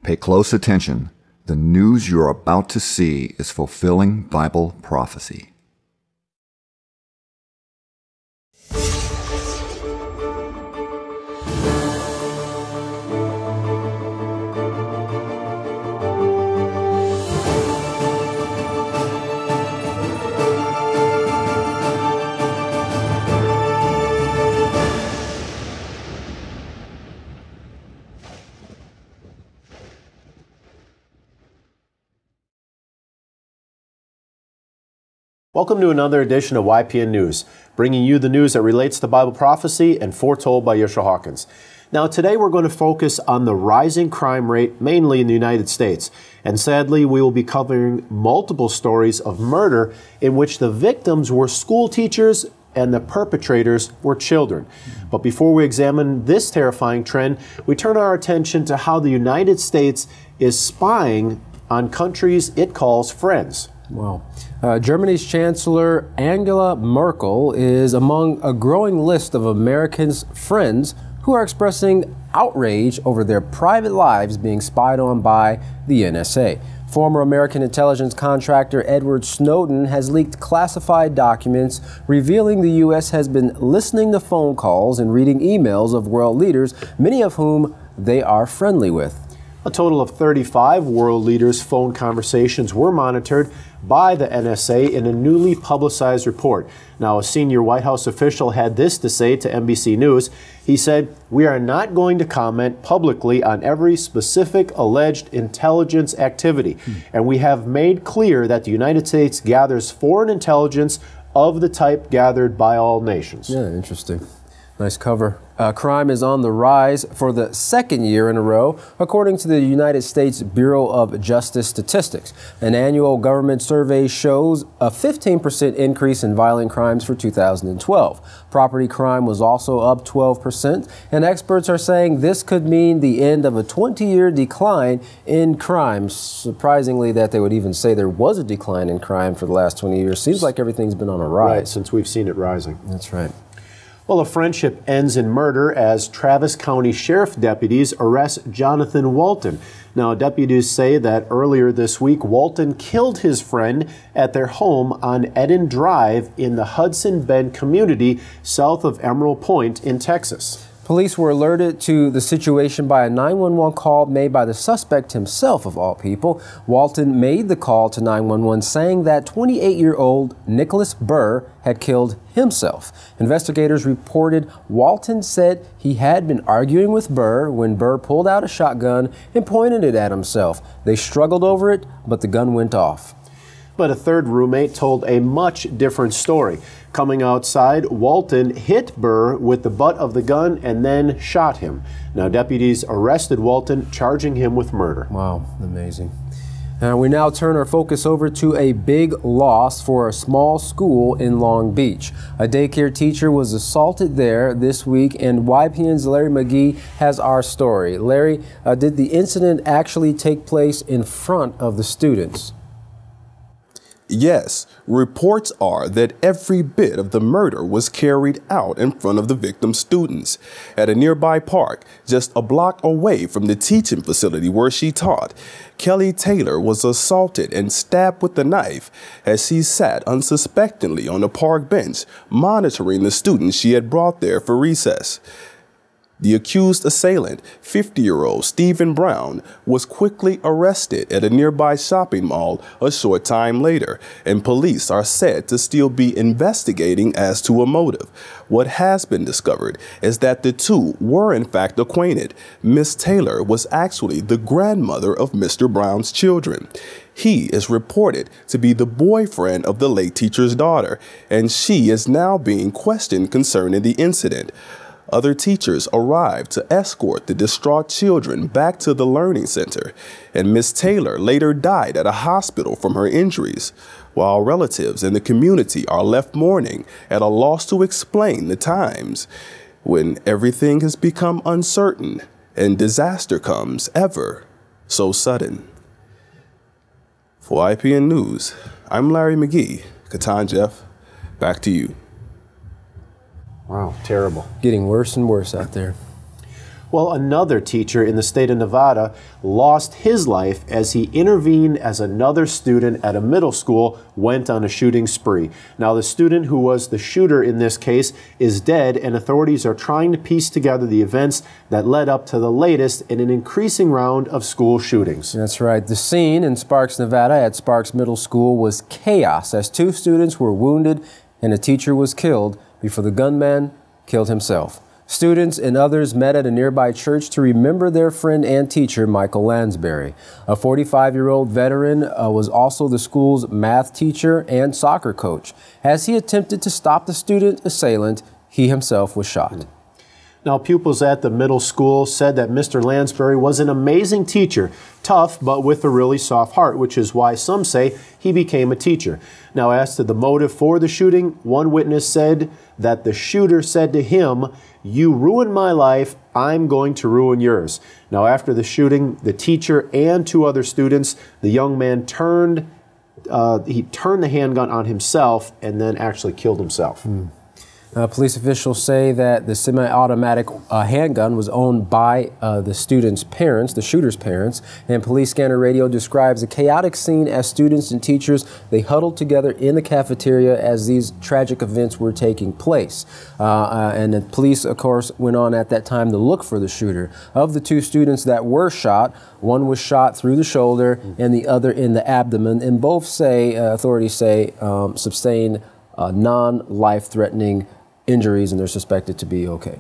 Pay close attention. The news you're about to see is fulfilling Bible prophecy. Welcome to another edition of YPN News, bringing you the news that relates to Bible prophecy and foretold by Yeshua Hawkins. Now, today we're going to focus on the rising crime rate, mainly in the United States. And sadly, we will be covering multiple stories of murder in which the victims were school teachers and the perpetrators were children. But before we examine this terrifying trend, we turn our attention to how the United States is spying on countries it calls friends. Well, Germany's Chancellor Angela Merkel is among a growing list of Americans' friends who are expressing outrage over their private lives being spied on by the N.S.A. Former American intelligence contractor Edward Snowden has leaked classified documents revealing the U.S. has been listening to phone calls and reading emails of world leaders, many of whom they are friendly with. A total of 35 world leaders' phone conversations were monitored by the N.S.A. in a newly publicized report. Now, a senior White House official had this to say to NBC News. He said, "We are not going to comment publicly on every specific alleged intelligence activity, and we have made clear that the United States gathers foreign intelligence of the type gathered by all nations." Yeah, interesting. Nice cover. Crime is on the rise for the second year in a row, according to the United States Bureau of Justice Statistics. An annual government survey shows a 15% increase in violent crimes for 2012. Property crime was also up 12%, and experts are saying this could mean the end of a 20-year decline in crime. Surprisingly that they would even say there was a decline in crime for the last 20 years. Seems like everything's been on a rise. Right, since we've seen it rising. That's right. Well, a friendship ends in murder as Travis County Sheriff deputies arrest Johnathan Walton. Now, deputies say that earlier this week, Walton killed his friend at their home on Eden Drive in the Hudson Bend community south of Emerald Point in Texas. Police were alerted to the situation by a 911 call made by the suspect himself, of all people. Walton made the call to 911 saying that 28-year-old Nicholas Burr had killed himself. Investigators reported Walton said he had been arguing with Burr when Burr pulled out a shotgun and pointed it at himself. They struggled over it, but the gun went off. But a third roommate told a much different story. Coming outside, Walton hit Burr with the butt of the gun and then shot him. Now, deputies arrested Walton, charging him with murder. Wow, amazing. We now turn our focus over to a big loss for a small school in Long Beach. A daycare teacher was assaulted there this week, and YPN's Larry McGee has our story. Larry, did the incident actually take place in front of the students? Yes, reports are that every bit of the murder was carried out in front of the victim's students at a nearby park just a block away from the teaching facility where she taught. Kelly Taylor was assaulted and stabbed with a knife as she sat unsuspectingly on a park bench monitoring the students she had brought there for recess. The accused assailant, 50-year-old Stephen Brown, was quickly arrested at a nearby shopping mall a short time later, and police are said to still be investigating as to a motive. What has been discovered is that the two were in fact acquainted. Miss Taylor was actually the grandmother of Mr. Brown's children. He is reported to be the boyfriend of the late teacher's daughter, and she is now being questioned concerning the incident. Other teachers arrived to escort the distraught children back to the learning center, and Miss Taylor later died at a hospital from her injuries, while relatives in the community are left mourning at a loss to explain the times when everything has become uncertain and disaster comes ever so sudden. For YPN News, I'm Larry McGee. Katan Jeff, back to you. Wow, terrible. Getting worse and worse out there. Well, another teacher in the state of Nevada lost his life as he intervened as another student at a middle school went on a shooting spree. Now, the student who was the shooter in this case is dead, and authorities are trying to piece together the events that led up to the latest in an increasing round of school shootings. That's right. The scene in Sparks, Nevada at Sparks Middle School was chaos as 2 students were wounded and a teacher was killed before the gunman killed himself. Students and others met at a nearby church to remember their friend and teacher, Michael Lansbury. A 45-year-old veteran was also the school's math teacher and soccer coach. As he attempted to stop the student assailant, he himself was shot. Now, pupils at the middle school said that Mr. Lansbury was an amazing teacher, tough but with a really soft heart, which is why some say he became a teacher. Now, as to the motive for the shooting, one witness said that the shooter said to him, "You ruined my life, I'm going to ruin yours." Now, after the shooting, the teacher and 2 other students, the young man turned the handgun on himself and then actually killed himself. Police officials say that the semi-automatic handgun was owned by the student's parents, the shooter's parents, and police scanner radio describes a chaotic scene as students and teachers, they huddled together in the cafeteria as these tragic events were taking place. And the police, of course, went on at that time to look for the shooter. Of the 2 students that were shot, one was shot through the shoulder and the other in the abdomen, and both say, authorities say, sustained non-life-threatening injuries, and they're suspected to be okay.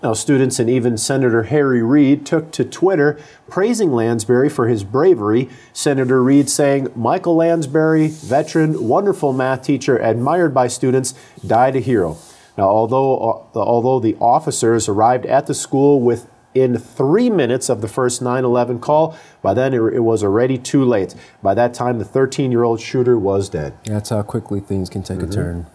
Now, students and even Senator Harry Reid took to Twitter praising Lansbury for his bravery. Senator Reid saying, "Michael Lansbury, veteran, wonderful math teacher, admired by students, died a hero." Now, although the officers arrived at the school within 3 minutes of the first 9/11 call, by then it was already too late. By that time, the 13-year-old shooter was dead. That's how quickly things can take a turn.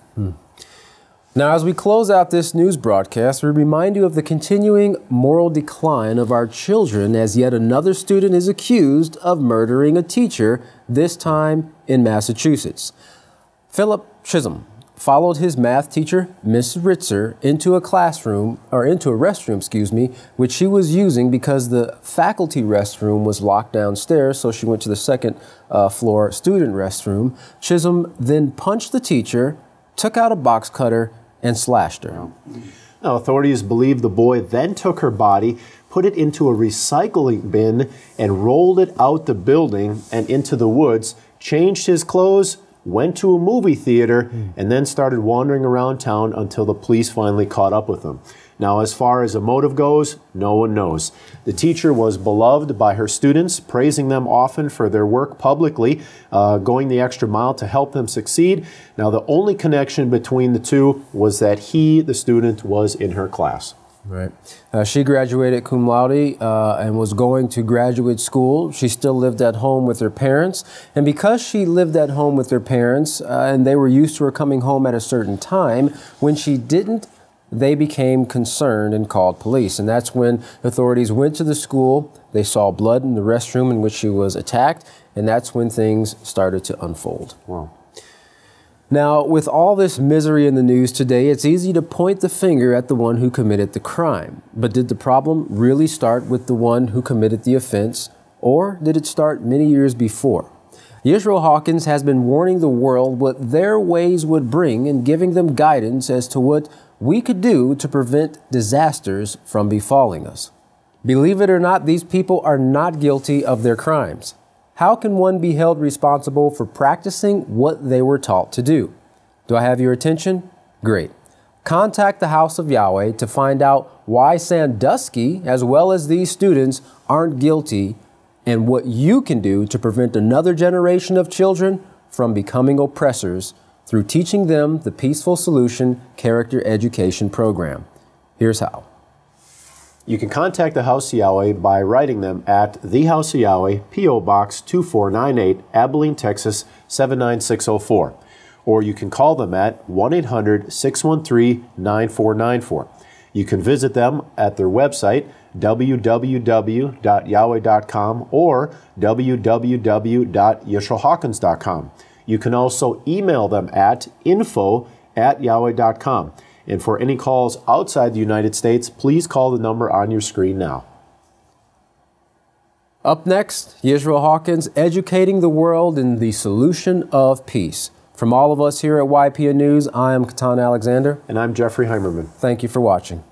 Now, as we close out this news broadcast, we remind you of the continuing moral decline of our children as yet another student is accused of murdering a teacher, this time in Massachusetts. Phillip Chism followed his math teacher, Miss Ritzer, into a restroom, which she was using because the faculty restroom was locked downstairs, so she went to the second floor student restroom. Chism then punched the teacher, took out a box cutter, and slashed her. Now, authorities believe the boy then took her body, put it into a recycling bin, and rolled it out the building and into the woods, changed his clothes, went to a movie theater, and then started wandering around town until the police finally caught up with him. Now, as far as a motive goes, no one knows. The teacher was beloved by her students, praising them often for their work publicly, going the extra mile to help them succeed. Now, the only connection between the 2 was that the student, was in her class. Right. She graduated cum laude and was going to graduate school. She still lived at home with her parents. And because she lived at home with her parents and they were used to her coming home at a certain time, when she didn't, they became concerned and called police. And that's when authorities went to the school. They saw blood in the restroom in which she was attacked. And that's when things started to unfold. Wow. Now, with all this misery in the news today, it's easy to point the finger at the one who committed the crime. But did the problem really start with the one who committed the offense, or did it start many years before? Yeshua Hawkins has been warning the world what their ways would bring and giving them guidance as to what we could do to prevent disasters from befalling us. Believe it or not, these people are not guilty of their crimes. How can one be held responsible for practicing what they were taught to do? Do I have your attention? Great. Contact the House of Yahweh to find out why Sandusky, as well as these students, aren't guilty and what you can do to prevent another generation of children from becoming oppressors through teaching them the Peaceful Solution Character Education Program. Here's how. You can contact the House of Yahweh by writing them at The House of Yahweh, P.O. Box 2498, Abilene, Texas 79604. Or you can call them at 1-800-613-9494. You can visit them at their website, www.yahweh.com or www.yeshuahawkins.com. You can also email them at info@yahweh.com. And for any calls outside the United States, please call the number on your screen now. Up next, Yisrael Hawkins educating the world in the solution of peace. From all of us here at YPN News, I am Katan Alexander. And I'm Jeffrey Heimerman. Thank you for watching.